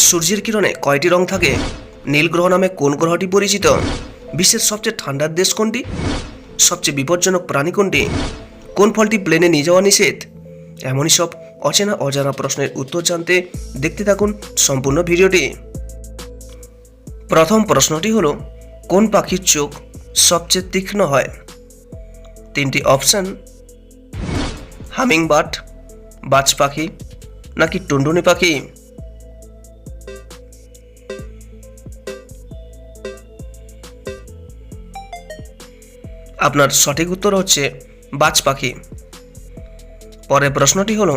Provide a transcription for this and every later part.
সূর্যের কিরণে কয়টি রং থাকে? নীল গ্রহ নামে কোন গ্রহটি পরিচিত? বিশ্বের সবচেয়ে ঠান্ডার দেশ কোনটি? সবচেয়ে বিপজ্জনক প্রাণী কোনটি? কোন ফলটি প্লেনে নিয়ে যাওয়া নিষেধ? এমনই সব অচেনা অজানা প্রশ্নের উত্তর জানতে দেখতে থাকুন সম্পূর্ণ ভিডিওটি। প্রথম প্রশ্নটি হলো, কোন পাখির চোখ সবচেয়ে তীক্ষ্ণ হয়? তিনটি অপশন: হামিংবার্ড, বাজ পাখি নাকি টুনটুনি পাখি? আপনার সঠিক উত্তর হচ্ছে বাজ পাখি। পরের প্রশ্নটি হলো,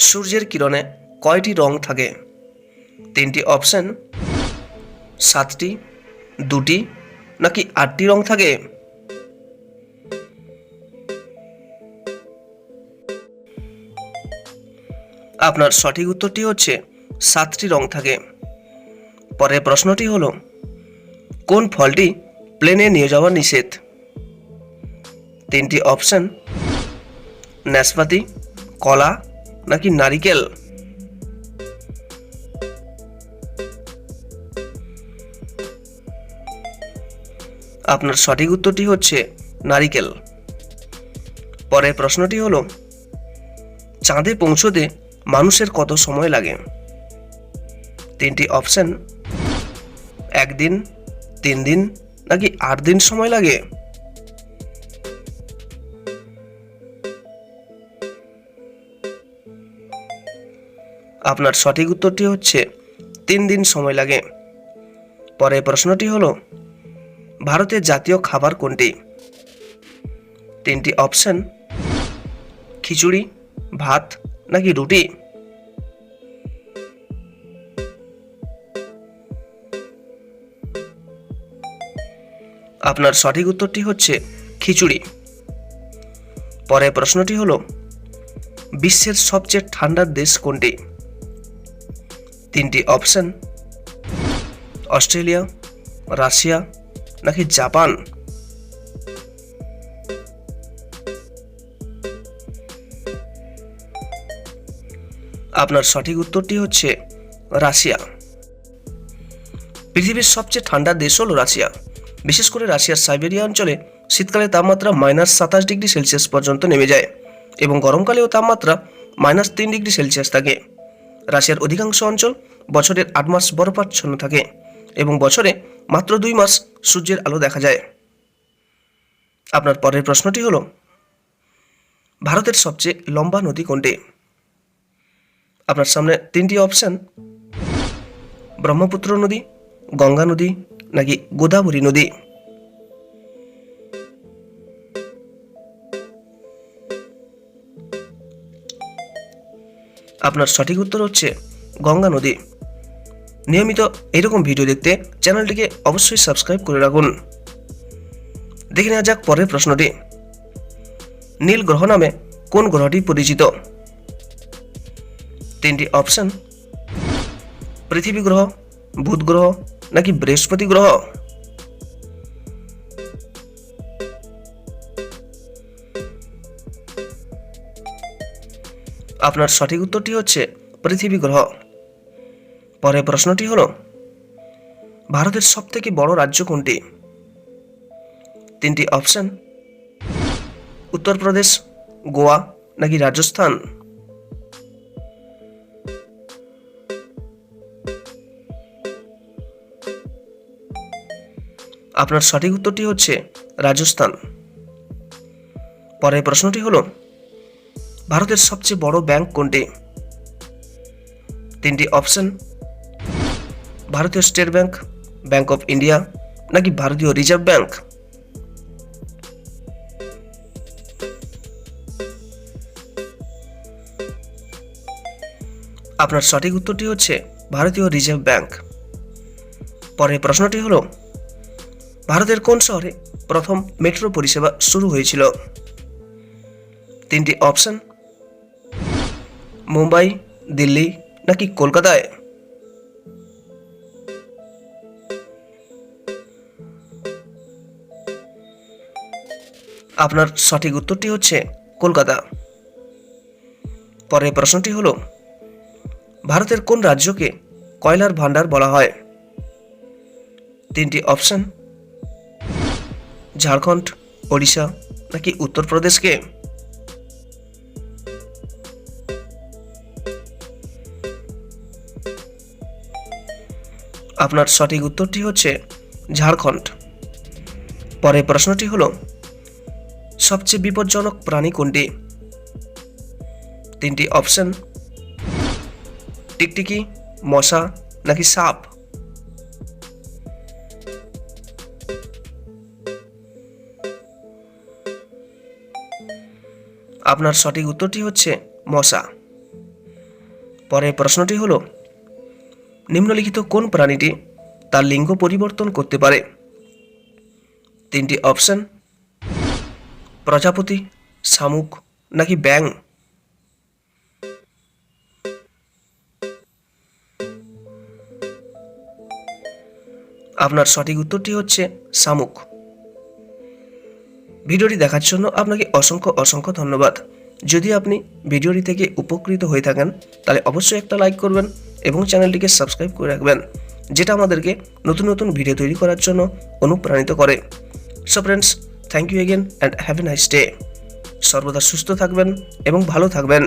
সূর্যের কিরণে কয়টি রং থাকে? তিনটি অপশন: 7টি, 2টি নাকি 8টি রং থাকে? আপনার সঠিক উত্তরটি হচ্ছে 7টি রং থাকে। পরের প্রশ্নটি হলো, কোন ফলটি প্লেনে নিয়ে যাওয়া নিষেধ? তিনটি অপশন: নাশপাতি, কলা নাকি নারিকেল? আপনার সঠিক উত্তরটি হচ্ছে নারিকেল। পরের প্রশ্নটি হলো, চাঁদে পৌঁছতে মানুষের কত সময় লাগে? তিনটি অপশন: 1 দিন, 3 দিন নাকি 8 দিন সময় লাগে? আপনার সঠিক উত্তরটি হচ্ছে 3 দিন সময় লাগে। পরের প্রশ্নটি হলো, ভারতের জাতীয় খাবার কোনটি? তিনটি অপশন: খিচুড়ি, ভাত নাকি রুটি? আপনার সঠিক উত্তরটি হচ্ছে খিচুড়ি। পরের প্রশ্নটি হলো, বিশ্বের সবচেয়ে ঠান্ডার দেশ কোনটি? তিনটি অপশন: অস্ট্রেলিয়া, রাশিয়া নাকি জাপান? আপনার সঠিক উত্তরটি হচ্ছে রাশিয়া। পৃথিবীর সবচেয়ে ঠান্ডা দেশ হল রাশিয়া। বিশেষ করে রাশিয়ার সাইবেরিয়া অঞ্চলে শীতকালে তাপমাত্রা -27 ডিগ্রি সেলসিয়াস পর্যন্ত নেমে যায় এবং গরমকালেও তাপমাত্রা -3 ডিগ্রি সেলসিয়াস থাকে। রাশিয়ার অধিকাংশ অঞ্চল বছরের 8 মাস বরফাচ্ছন্ন থাকে এবং বছরে মাত্র 2 মাস সূর্যের আলো দেখা যায়। আপনার পরের প্রশ্নটি হলো, ভারতের সবচেয়ে লম্বা নদী কোনটি? আপনার সামনে 3টি অপশন: ব্রহ্মপুত্র নদী, গঙ্গা নদী নাকি গোদাবরী নদী? আপনার সঠিক উত্তর হচ্ছে গঙ্গা নদী। নিয়মিত এরকম ভিডিও দেখতে চ্যানেলটিকে অবশ্যই সাবস্ক্রাইব করে রাখুন। দেখে নেওয়া যাক পরের প্রশ্নটি। নীল গ্রহ নামে কোন গ্রহটি পরিচিত? তিনটি অপশন: পৃথিবী গ্রহ, বুধ গ্রহ নাকি বৃহস্পতি গ্রহ? আপনার সঠিক উত্তরটি হচ্ছে পৃথিবী গ্রহ। পরের প্রশ্নটি হলো, ভারতের সবথেকে বড় রাজ্য কোনটি? তিনটি অপশন: উত্তরপ্রদেশ, গোয়া নাকি রাজস্থান? আপনার সঠিক উত্তরটি হচ্ছে রাজস্থান। পরের প্রশ্নটি হলো, ভারতের সবচেয়ে বড় ব্যাংক কোনটি? তিনটি অপশন: ভারতীয় state bank, bank of India নাকি ভারতীয় রিজার্ভ ব্যাংক? আপনার সঠিক উত্তরটি হচ্ছে ভারতীয় রিজার্ভ ব্যাংক। পরের প্রশ্নটি হলো, ভারতের কোন শহরে প্রথম মেট্রো পরিষেবা শুরু হয়েছিল? তিনটি অপশন: মুম্বাই, দিল্লি নাকি কলকাতায়? আপনার সঠিক উত্তরটি হচ্ছে কলকাতা। পরের প্রশ্নটি হলো, ভারতের কোন রাজ্যকে কয়লার ভান্ডার বলা হয়? তিনটি অপশন, ঝাড়খণ্ড, ওড়িশা নাকি উত্তরপ্রদেশকে? আপনার সঠিক উত্তরটি হচ্ছে ঝাড়খণ্ড। পরের প্রশ্নটি হলো, সবচেয়ে বিপজ্জনক প্রাণী কোনটি? তিনটি অপশন, টিকটিকি, মশা নাকি সাপ? আপনার সঠিক উত্তরটি হচ্ছে মশা। পরের প্রশ্নটি হলো, নিম্নলিখিত কোন প্রাণীটি তার লিঙ্গ পরিবর্তন করতে পারে? তিনটি অপশন, প্রজাপতি, শামুক নাকি ব্যাঙ? আপনার সঠিক উত্তরটি হচ্ছে শামুক। ভিডিওটি দেখার জন্য আপনাকে অসংখ্য অসংখ্য ধন্যবাদ। যদি আপনি ভিডিওটি থেকে উপকৃত হয়ে থাকেন তাহলে অবশ্যই একটা লাইক করবেন এবং চ্যানেলটিকে সাবস্ক্রাইব করে রাখবেন, যেটা আমাদেরকে নতুন নতুন ভিডিও তৈরি করার জন্য অনুপ্রাণিত করে। So friends, thank you again and have a nice day. সর্বদা সুস্থ থাকবেন এবং ভালো থাকবেন।